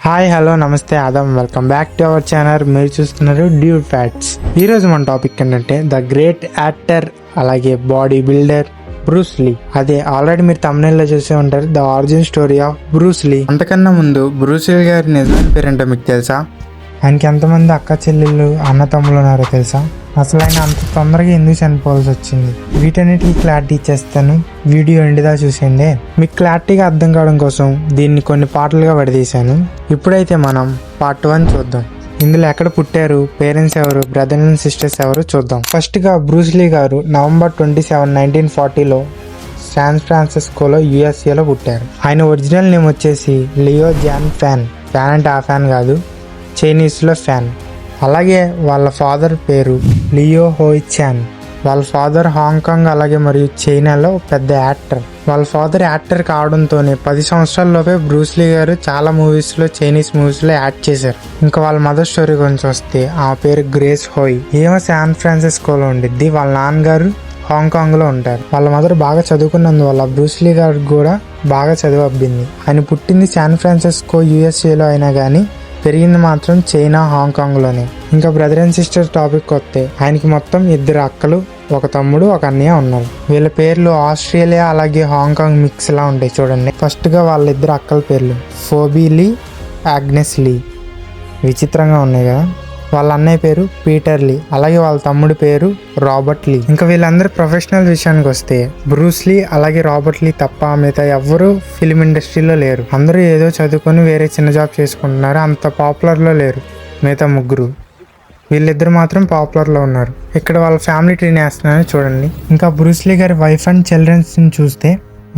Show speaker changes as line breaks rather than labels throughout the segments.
Hi hello నమస్తే Adam, welcome back to our channel. మీరు చూస్తున్నారు డ్యూడ్ ఫ్యాక్ట్స్. ఈరోజు మన టాపిక్ ఏంటంటే ద గ్రేట్ యాక్టర్ అలాగే బాడీ బిల్డర్ బ్రూస్ లీ. అదే ఆల్రెడీ మీరు తమిళలో చూసే ఉంటారు, the origin story of Bruce Lee. అంతకన్నా ముందు బ్రూస్ లీ గారి నిజమైన పేరేంటో మీకు తెలుసా? ఆయనకి ఎంతమంది అక్క చెల్లెళ్ళు అన్న తమ్ముళ్ళు ఉన్నారో తెలుసా? అసలు ఆయన అంత తొందరగా ఎందుకు చనిపోవాల్సి వచ్చింది? వీటన్నిటికీ క్లారిటీ ఇచ్చేస్తాను, వీడియో ఎండిదా చూసేయండి. మీకు క్లారిటీగా అర్థం కావడం కోసం దీన్ని కొన్ని పార్ట్లుగా విడదీశాను. ఇప్పుడైతే మనం పార్ట్ 1 చూద్దాం. ఇందులో ఎక్కడ పుట్టారు, పేరెంట్స్ ఎవరు, బ్రదర్ అండ్ సిస్టర్స్ ఎవరు చూద్దాం. ఫస్ట్ గా బ్రూస్ లీ గారు November 27, 1940లో శాన్ ఫ్రాన్సిస్కోలో యుఎస్ఏలో పుట్టారు. ఆయన ఒరిజినల్ నేమ్ వచ్చేసి లియో జాన్ ఫ్యాన్. ఫ్యాన్ అంటే ఆ ఫ్యాన్ కాదు, చైనీస్లో ఫ్యాన్. అలాగే వాళ్ళ ఫాదర్ పేరు లియో హోయ్ చాన్. వాళ్ళ ఫాదర్ హాంకాంగ్ అలాగే మరియు చైనాలో పెద్ద యాక్టర్. వాళ్ళ ఫాదర్ యాక్టర్ కావడంతోనే 10 సంవత్సరాల్లోపే బ్రూస్ లీ గారు చాలా మూవీస్లో, చైనీస్ మూవీస్లో యాక్ట్ చేశారు. ఇంకా వాళ్ళ మదర్ స్టోరీ గురించి వస్తే ఆ పేరు గ్రేస్ హోయ్. ఏమో శాన్ ఫ్రాన్సిస్కోలో ఉండిద్ది, వాళ్ళ నాన్నగారు హాంకాంగ్లో ఉంటారు. వాళ్ళ మదర్ బాగా చదువుకున్నందువల్ల బ్రూస్ లీ గారికి కూడా బాగా చదువు అబ్బింది. ఆయన పుట్టింది శాన్ ఫ్రాన్సిస్కో యుఎస్ఏలో అయినా కానీ పెరిగింది మాత్రం చైనా, హాంకాంగ్లోనే. ఇంకా బ్రదర్ అండ్ సిస్టర్ టాపిక్ వస్తే ఆయనకి మొత్తం 2 అక్కలు, 1 తమ్ముడు, 1 అన్నయ్య ఉన్నారు. వీళ్ళ పేర్లు ఆస్ట్రేలియా అలాగే హాంకాంగ్ మిక్స్ లా ఉంటాయి చూడండి. ఫస్ట్ గా వాళ్ళ 2 అక్కల పేర్లు ఫోబీ లీ, ఆగ్నెస్ లీ. విచిత్రంగా ఉన్నాయి కదా. వాళ్ళ అన్నయ్య పేరు పీటర్ లీ, అలాగే వాళ్ళ తమ్ముడి పేరు రాబర్ట్ లీ. ఇంకా వీళ్ళందరూ ప్రొఫెషనల్ విషయానికి వస్తే బ్రూస్ లీ అలాగే రాబర్ట్ లీ తప్ప మిగతా ఎవ్వరూ ఫిల్మ్ ఇండస్ట్రీలో లేరు. అందరూ ఏదో చదువుకొని వేరే చిన్న జాబ్ చేసుకుంటున్నారు, అంత పాపులర్లో లేరు మిగతా ముగ్గురు. వీళ్ళిద్దరు మాత్రం పాపులర్లో ఉన్నారు. ఇక్కడ వాళ్ళ ఫ్యామిలీ ట్రీని వేస్తున్నారని చూడండి. ఇంకా బ్రూస్ లీ గారి వైఫ్ అండ్ చిల్డ్రన్స్ చూస్తే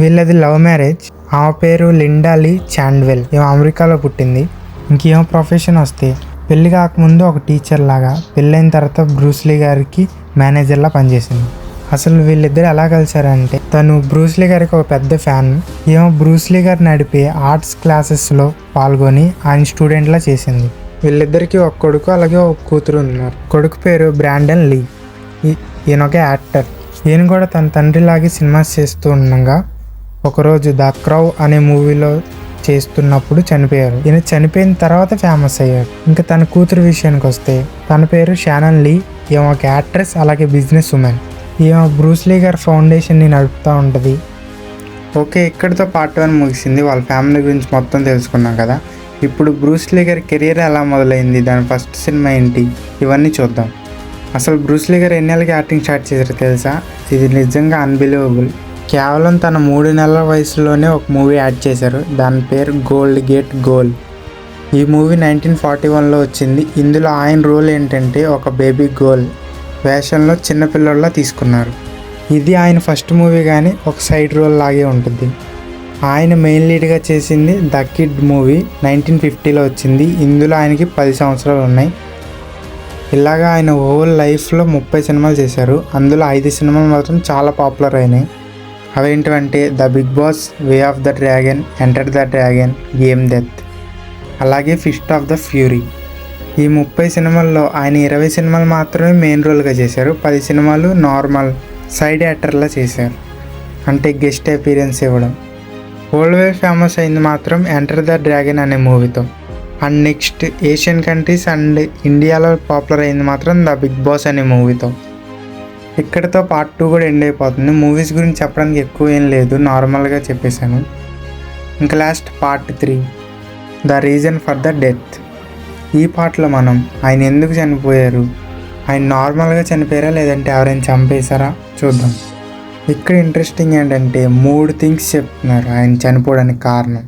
వీళ్ళది లవ్ మ్యారేజ్. ఆమె పేరు లిండా లీ చాండ్వెల్. ఏమో అమెరికాలో పుట్టింది. ఇంకేమో ప్రొఫెషన్ వస్తే పెళ్లి కాకముందు ఒక టీచర్ లాగా, పెళ్ళైన తర్వాత బ్రూస్ లీ గారికి మేనేజర్లా పనిచేసింది. అసలు వీళ్ళిద్దరు ఎలా కలిసారంటే తను బ్రూస్ లీ గారికి ఒక పెద్ద ఫ్యాన్. ఏమో బ్రూస్ లీ గారు నడిపే ఆర్ట్స్ క్లాసెస్లో పాల్గొని ఆయన స్టూడెంట్లా చేసింది. వీళ్ళిద్దరికి ఒక కొడుకు అలాగే ఒక కూతురు ఉన్నారు. కొడుకు పేరు బ్రాండన్ లీ. ఈయన ఒక యాక్టర్. ఈయన కూడా తన తండ్రిలాగే సినిమాస్ చేస్తూ ఉండగా ఒకరోజు ద క్రౌ అనే మూవీలో చేస్తున్నప్పుడు చనిపోయారు. ఈయన చనిపోయిన తర్వాత ఫేమస్ అయ్యారు. ఇంకా తన కూతురు విషయానికి వస్తే తన పేరు షానన్ లీ. ఈమె ఒక యాక్ట్రెస్ అలాగే బిజినెస్ ఉమెన్. ఈమె బ్రూస్ లీ గారి ఫౌండేషన్ని నడుపుతూ ఉంటుంది. ఓకే, ఇక్కడితో పార్ట్ 1 ముగిసింది. వాళ్ళ ఫ్యామిలీ గురించి మొత్తం తెలుసుకున్నాం కదా. ఇప్పుడు బ్రూస్ లీ గారి కెరీర్ ఎలా మొదలైంది, దాని ఫస్ట్ సినిమా ఏంటి, ఇవన్నీ చూద్దాం. అసలు బ్రూస్ లీ గారు ఎన్నేళ్ళకి యాక్టింగ్ స్టార్ట్ చేశారో తెలుసా? ఇది నిజంగా అన్బిలీవబుల్. కేవలం తన 3 నెలల వయసులోనే ఒక మూవీ యాడ్ చేశారు. దాని పేరు గోల్డ్ గేట్ గోల్. ఈ మూవీ 1941లో వచ్చింది. ఇందులో ఆయన రోల్ ఏంటంటే ఒక బేబీ గర్ల్ వేషంలో చిన్నపిల్లల్లా తీసుకున్నారు. ఇది ఆయన ఫస్ట్ మూవీ, కానీ ఒక సైడ్ రోల్ లాగే ఉంటుంది. ఆయన మెయిన్ లీడ్గా చేసింది ద కిడ్ మూవీ 1950లో వచ్చింది. ఇందులో ఆయనకి 10 సంవత్సరాలు ఉన్నాయి. ఇలాగా ఆయన హోల్ లైఫ్లో 30 సినిమాలు చేశారు. అందులో 5 సినిమాలు మాత్రం చాలా పాపులర్ అయినాయి. అవేంటివంటే the Big Boss, Way of the Dragon, Enter the Dragon, Game Death, అలాగే ఫిస్ట్ ఆఫ్ ద ఫ్యూరీ. ఈ 30 సినిమాల్లో ఆయన 20 సినిమాలు మాత్రమే మెయిన్ రోల్గా చేశారు. 10 సినిమాలు నార్మల్ సైడ్ యాక్టర్లా చేశారు, అంటే గెస్ట్ అపీరెన్స్ ఇవ్వడం. వరల్డ్ వైడ్ ఫేమస్ అయింది మాత్రం ఎంటర్ ద డ్రాగన్ అనే మూవీతో. And next Asian countries and ఇండియాలో పాపులర్ అయింది మాత్రం ద బిగ్ బాస్ అనే మూవీతో. ఇక్కడితో పార్ట్ 2 కూడా ఎండ్ అయిపోతుంది. మూవీస్ గురించి చెప్పడానికి ఎక్కువ ఏం లేదు, నార్మల్గా చెప్పేశాను. ఇంకా last part 3, the reason for the death. ఈ పార్ట్లో మనం ఆయన ఎందుకు చనిపోయారు, ఆయన నార్మల్గా చనిపోయారా లేదంటే ఎవరైనా చంపేశారా చూద్దాం. ఇక్కడ ఇంట్రెస్టింగ్ ఏంటంటే 3 థింగ్స్ చెప్తున్నారు ఆయన చనిపోవడానికి కారణం.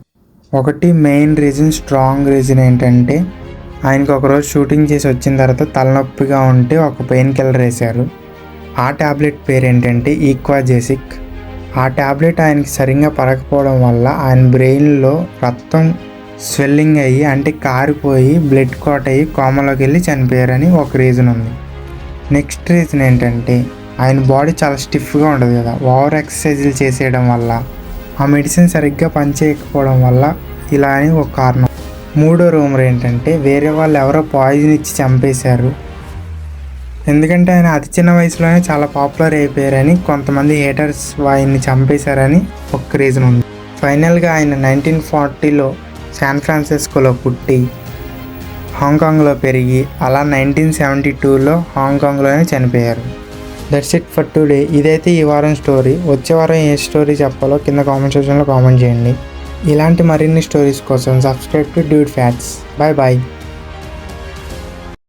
ఒకటి మెయిన్ రీజన్, స్ట్రాంగ్ రీజన్ ఏంటంటే ఆయనకు ఒకరోజు షూటింగ్ చేసి వచ్చిన తర్వాత తలనొప్పిగా ఉంటే ఒక పెయిన్ కిల్లర్ వేశారు. ఆ ట్యాబ్లెట్ పేరు ఏంటంటే ఈక్వాజెసిక్. ఆ ట్యాబ్లెట్ ఆయనకి సరిగ్గా పడకపోవడం వల్ల ఆయన బ్రెయిన్లో రక్తం స్వెల్లింగ్ అయ్యి, అంటే కారిపోయి బ్లడ్ క్లాట్ అయ్యి కోమలోకి వెళ్ళి చనిపోయారని ఒక రీజన్ ఉంది. నెక్స్ట్ రీజన్ ఏంటంటే ఆయన బాడీ చాలా స్టిఫ్గా ఉండదు కదా, ఓవర్ ఎక్సర్సైజులు చేసేయడం వల్ల, ఆ మెడిసిన్ సరిగ్గా పనిచేయకపోవడం వల్ల ఇలా అని ఒక కారణం. మూడో రూమర్ ఏంటంటే వేరే వాళ్ళు ఎవరో పాయిజన్ ఇచ్చి చంపేశారు. ఎందుకంటే ఆయన అతి చిన్న వయసులోనే చాలా పాపులర్ అయిపోయారని, కొంతమంది హేటర్స్ ఆయన్ని చంపేశారని ఒక రీజన్ ఉంది. ఫైనల్గా ఆయన 1940లో శాన్ ఫ్రాన్సిస్కోలో పుట్టి హాంకాంగ్లో పెరిగి అలా 1972లో హాంకాంగ్లోనే చనిపోయారు. That's it for today. ఇదైతే ఈ వారం స్టోరీ. వచ్చే వారం ఏ స్టోరీ చెప్పాలో కింద కామెంట్ సెక్షన్లో కామెంట్ చేయండి. ఇలాంటి మరిన్ని స్టోరీస్ కోసం subscribe to Dude Facts. Bye bye.